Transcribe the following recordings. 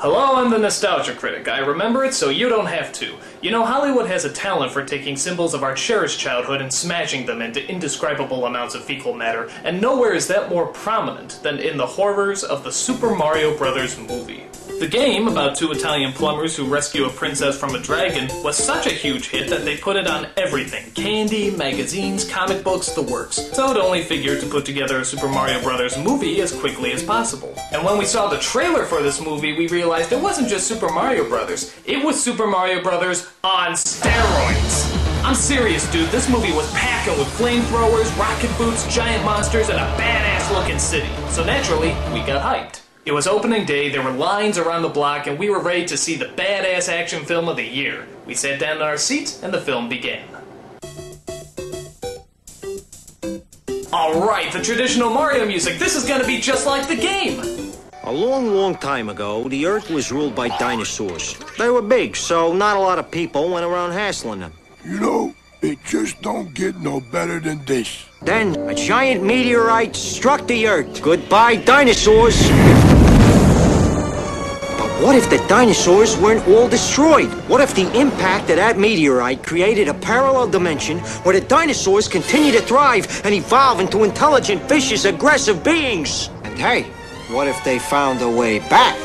Hello, I'm the Nostalgia Critic. I remember it so you don't have to. You know, Hollywood has a talent for taking symbols of our cherished childhood and smashing them into indescribable amounts of fecal matter, and nowhere is that more prominent than in the horrors of the Super Mario Bros. Movie. The game, about two Italian plumbers who rescue a princess from a dragon, was such a huge hit that they put it on everything. Candy, magazines, comic books, the works. So it only figured to put together a Super Mario Bros. Movie as quickly as possible. And when we saw the trailer for this movie, we realized it wasn't just Super Mario Bros. It was Super Mario Bros. On steroids! I'm serious, dude. This movie was packing with flamethrowers, rocket boots, giant monsters, and a badass-looking city. So naturally, we got hyped. It was opening day, there were lines around the block, and we were ready to see the badass action film of the year. We sat down in our seats, and the film began. Alright, the traditional Mario music. This is gonna be just like the game! A long, long time ago, the Earth was ruled by dinosaurs. They were big, so not a lot of people went around hassling them. You know, it just don't get no better than this. Then, a giant meteorite struck the Earth. Goodbye, dinosaurs! But what if the dinosaurs weren't all destroyed? What if the impact of that meteorite created a parallel dimension where the dinosaurs continue to thrive and evolve into intelligent, vicious, aggressive beings? And hey, what if they found a way back?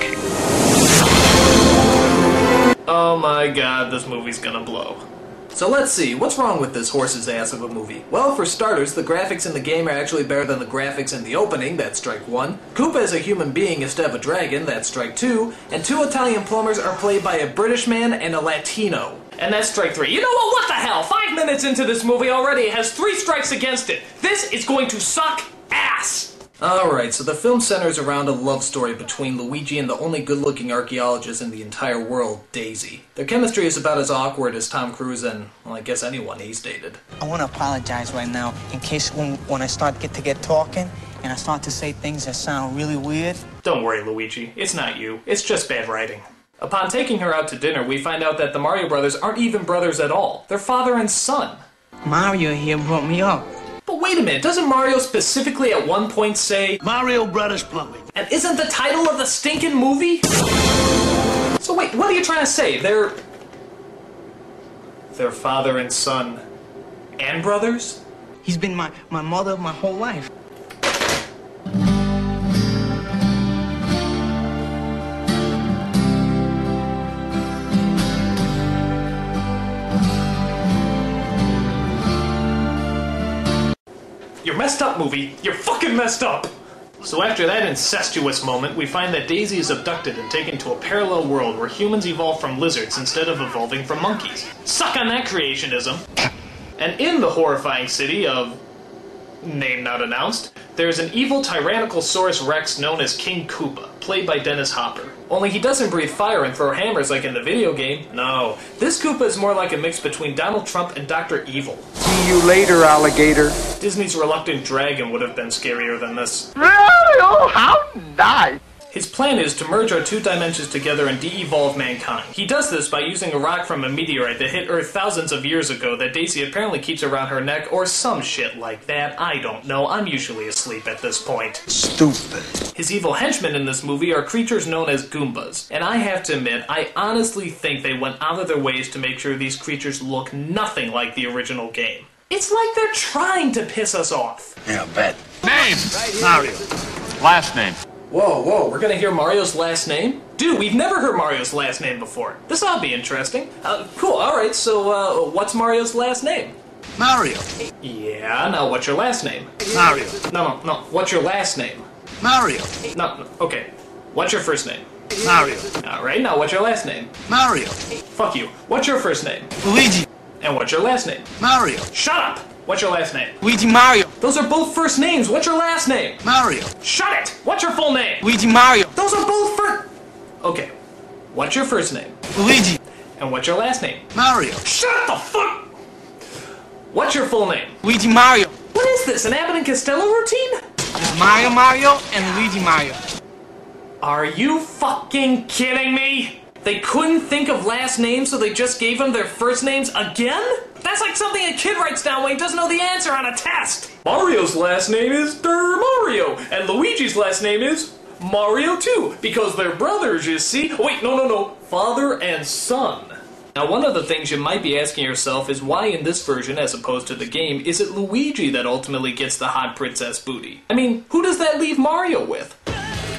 Oh my god, this movie's gonna blow. So let's see, what's wrong with this horse's ass of a movie? Well, for starters, the graphics in the game are actually better than the graphics in the opening, that's strike one. Koopa as a human being instead of a dragon, that's strike two. And two Italian plumbers are played by a British man and a Latino. And that's strike three. You know what the hell? 5 minutes into this movie already, it has 3 strikes against it. This is going to suck ass! Alright, so the film centers around a love story between Luigi and the only good-looking archaeologist in the entire world, Daisy. Their chemistry is about as awkward as Tom Cruise and, well, I guess anyone he's dated. I want to apologize right now in case when I start to get talking and I start to say things that sound really weird. Don't worry, Luigi. It's not you. It's just bad writing. Upon taking her out to dinner, we find out that the Mario brothers aren't even brothers at all. They're father and son. Mario here brought me up. But wait a minute, doesn't Mario specifically at one point say, Mario Brothers Plumbing? And isn't the title of the stinking movie? So wait, what are you trying to say? They're father and son and brothers? He's been my mother my whole life. You're messed up, movie. You're fucking messed up! So after that incestuous moment, we find that Daisy is abducted and taken to a parallel world where humans evolve from lizards instead of evolving from monkeys. Suck on that creationism! And in the horrifying city of... name not announced, there's an evil Tyrannosaurus Rex known as King Koopa, played by Dennis Hopper. Only he doesn't breathe fire and throw hammers like in the video game. No, this Koopa is more like a mix between Donald Trump and Dr. Evil. See you later, alligator. Disney's Reluctant Dragon would have been scarier than this. Really? Oh, how nice. His plan is to merge our 2 dimensions together and de-evolve mankind. He does this by using a rock from a meteorite that hit Earth thousands of years ago that Daisy apparently keeps around her neck, or some shit like that. I don't know. I'm usually asleep at this point. Stupid. His evil henchmen in this movie are creatures known as Goombas. And I have to admit, I honestly think they went out of their ways to make sure these creatures look nothing like the original game. It's like they're trying to piss us off. Yeah, I bet. Name! Mario. Last name. Whoa, we're gonna hear Mario's last name? Dude, we've never heard Mario's last name before. This ought to be interesting. Cool, alright, so, what's Mario's last name? Mario. Yeah, now what's your last name? Mario. No, what's your last name? Mario. No, okay. What's your first name? Mario. Alright, now what's your last name? Mario. Fuck you. What's your first name? Luigi. And what's your last name? Mario. Shut up! What's your last name? Luigi Mario. Those are both first names. What's your last name? Mario. Shut it! What's your full name? Luigi Mario. Those are both first... Okay. What's your first name? Luigi. And what's your last name? Mario. Shut the fuck... What's your full name? Luigi Mario. What is this, an Abbott and Costello routine? Mario, and Luigi Mario. Are you fucking kidding me? They couldn't think of last names, so they just gave them their first names again? That's like something a kid writes down when he doesn't know the answer on a test. Mario's last name is Mario, and Luigi's last name is Mario too, because they're brothers, you see. Wait, no. Father and son. Now, one of the things you might be asking yourself is why in this version, as opposed to the game, is it Luigi that ultimately gets the hot princess booty? I mean, who does that leave Mario with?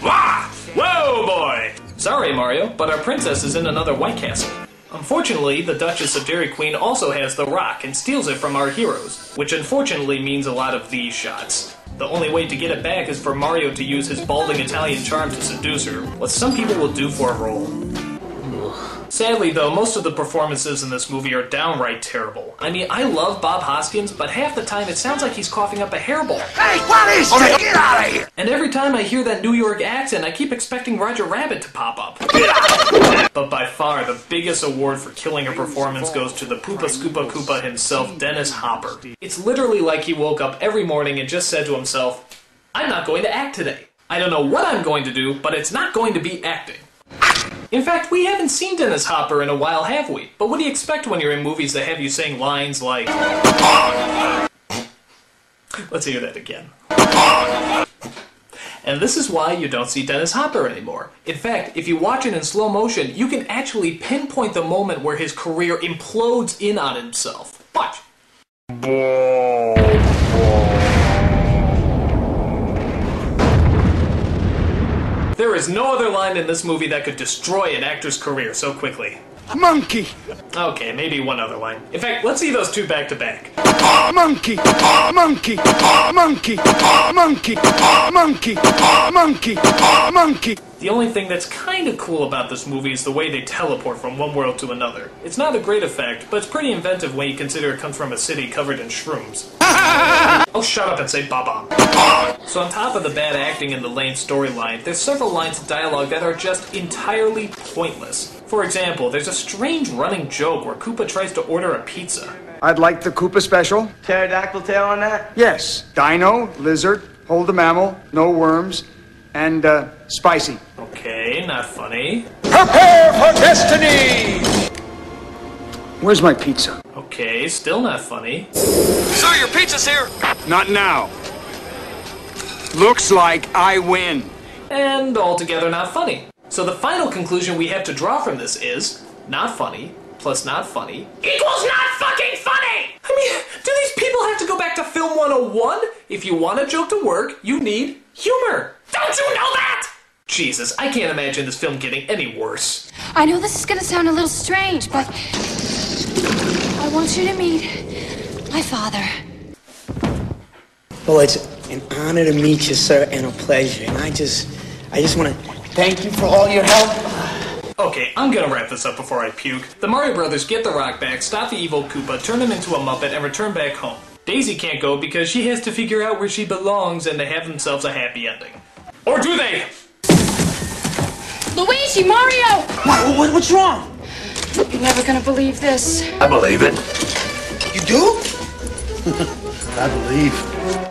Wah! Whoa, boy! Sorry, Mario, but our princess is in another White Castle. Unfortunately, the Duchess of Dairy Queen also has the rock and steals it from our heroes, which unfortunately means a lot of these shots. The only way to get it back is for Mario to use his balding Italian charm to seduce her, what some people will do for a role. Sadly, though, most of the performances in this movie are downright terrible. I mean, I love Bob Hoskins, but half the time it sounds like he's coughing up a hairball. Hey, what is this? Get out of here! And every time I hear that New York accent, I keep expecting Roger Rabbit to pop up. But by far, the biggest award for killing a performance goes to the Poopa Scoopa Koopa himself, Dennis Hopper. It's literally like he woke up every morning and just said to himself, I'm not going to act today. I don't know what I'm going to do, but it's not going to be acting. In fact, we haven't seen Dennis Hopper in a while, have we? But what do you expect when you're in movies that have you saying lines like... Let's hear that again. And this is why you don't see Dennis Hopper anymore. In fact, if you watch it in slow motion, you can actually pinpoint the moment where his career implodes in on himself. Watch. There is no other line in this movie that could destroy an actor's career so quickly. Monkey! Okay, maybe one other line. In fact, let's see those two back to back. Monkey! Monkey! Monkey! Monkey! Monkey! Monkey! Monkey! The only thing that's kind of cool about this movie is the way they teleport from one world to another. It's not a great effect, but it's pretty inventive when you consider it comes from a city covered in shrooms. Oh, shut up and say Baba. So on top of the bad acting and the lame storyline, there's several lines of dialogue that are just entirely pointless. For example, there's a strange running joke where Koopa tries to order a pizza. I'd like the Koopa special. Pterodactyl tail on that? Yes. Dino, lizard, hold the mammal, no worms, and spicy. Okay, not funny. Prepare for destiny! Where's my pizza? Okay, still not funny. Sir, your pizza's here! Not now. Looks like I win. And altogether not funny. So the final conclusion we have to draw from this is, not funny plus not funny equals not fucking funny! I mean, do these people have to go back to Film 101? If you want a joke to work, you need humor. Don't you know that? Jesus, I can't imagine this film getting any worse. I know this is gonna sound a little strange, but I want you to meet my father. Well, it's an honor to meet you, sir, and a pleasure. And I just want to thank you for all your help. Okay, I'm gonna wrap this up before I puke. The Mario Brothers get the rock back, stop the evil Koopa, turn him into a Muppet, and return back home. Daisy can't go because she has to figure out where she belongs, and they have themselves a happy ending. Or do they? Luigi, Mario! What's wrong? You're never gonna believe this. I believe it. You do? I believe.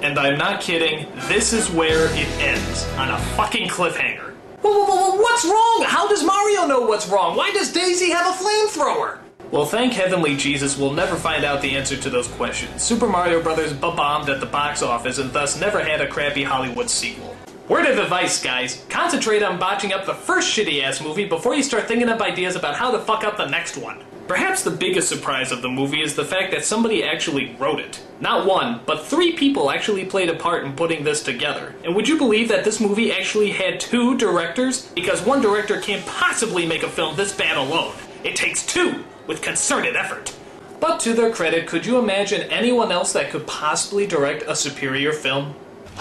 And I'm not kidding, this is where it ends, on a fucking cliffhanger. What's wrong? How does Mario know what's wrong? Why does Daisy have a flamethrower? Well, thank Heavenly Jesus, we'll never find out the answer to those questions. Super Mario Bros. Bombed at the box office and thus never had a crappy Hollywood sequel. Word of advice, guys, concentrate on botching up the first shitty-ass movie before you start thinking up ideas about how to fuck up the next one. Perhaps the biggest surprise of the movie is the fact that somebody actually wrote it. Not one, but 3 people actually played a part in putting this together. And would you believe that this movie actually had 2 directors? Because one director can't possibly make a film this bad alone. It takes 2, with concerted effort. But to their credit, could you imagine anyone else that could possibly direct a superior film?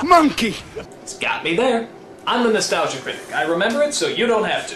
Monkey! It's got me there. I'm the Nostalgia Critic. I remember it so you don't have to.